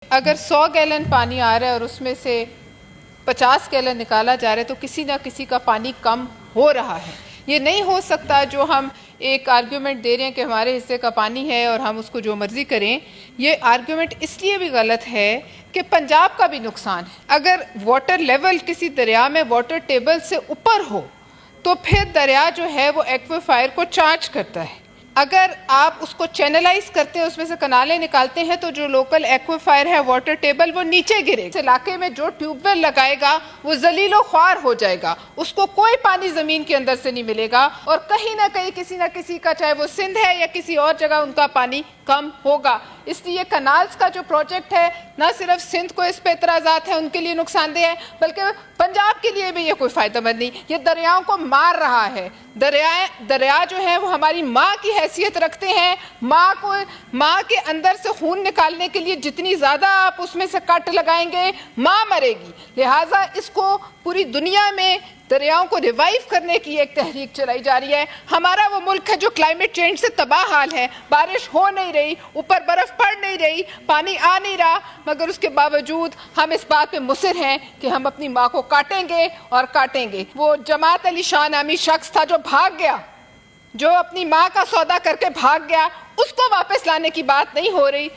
اگر 100 گیلن پانی آ رہا ہے اور اس میں سے 50 گیلن نکالا جا رہا ہے تو کسی نہ کسی کا پانی کم ہو رہا ہے. یہ نہیں ہو سکتا جو ہم ایک آرگیومنٹ دے رہے ہیں کہ ہمارے حصے کا پانی ہے اور ہم اس کو جو مرضی کریں. یہ آرگیومنٹ اس لیے بھی غلط ہے کہ پنجاب کا بھی نقصان ہے. اگر واٹر لیول کسی دریا میں واٹر ٹیبل سے اوپر ہو تو پھر دریا جو ہے وہ ایکویفائر کو چارج کرتا ہے. اگر آپ اس کو چینلائز کرتے ہیں, اس میں سے کنالیں نکالتے ہیں, تو جو لوکل ایکویفائر ہے واٹر ٹیبل وہ نیچے گرے. اس علاقے میں جو ٹیوب ویل لگائے گا وہ ذلیل و خوار ہو جائے گا, اس کو کوئی پانی زمین کے اندر سے نہیں ملے گا, اور کہیں نہ کہیں کسی نہ کسی کا, چاہے وہ سندھ ہے یا کسی اور جگہ, ان کا پانی کم ہوگا. اس لیے کنالز کا جو پروجیکٹ ہے نہ صرف سندھ کو اس پہ اعتراضات ہیں, ان کے لیے نقصان دہ ہے, بلکہ پنجاب کے لیے بھی یہ کوئی فائدہ مند نہیں. یہ دریاؤں کو مار رہا ہے. دریا جو ہے وہ ہماری ماں کی حیثیت رکھتے ہیں. ماں کے اندر سے خون نکالنے کے لیے جتنی زیادہ آپ اس میں سے کٹ لگائیں گے ماں مرے گی. لہٰذا اس کو پوری دنیا میں دریاؤں کو ریوائیو کرنے کی ایک تحریک چلائی جا رہی ہے. ہمارا وہ ملک ہے جو کلائمیٹ چینج سے تباہ حال ہے, بارش ہو نہیں رہی, اوپر برف پڑ نہیں رہی, پانی آ نہیں رہا, مگر اس کے باوجود ہم اس بات پہ مصر ہیں کہ ہم اپنی ماں کو کاٹیں گے اور کاٹیں گے. وہ جماعت علی شاہ نامی شخص تھا جو بھاگ گیا, جو اپنی ماں کا سودا کر کے بھاگ گیا, اس کو واپس لانے کی بات نہیں ہو رہی.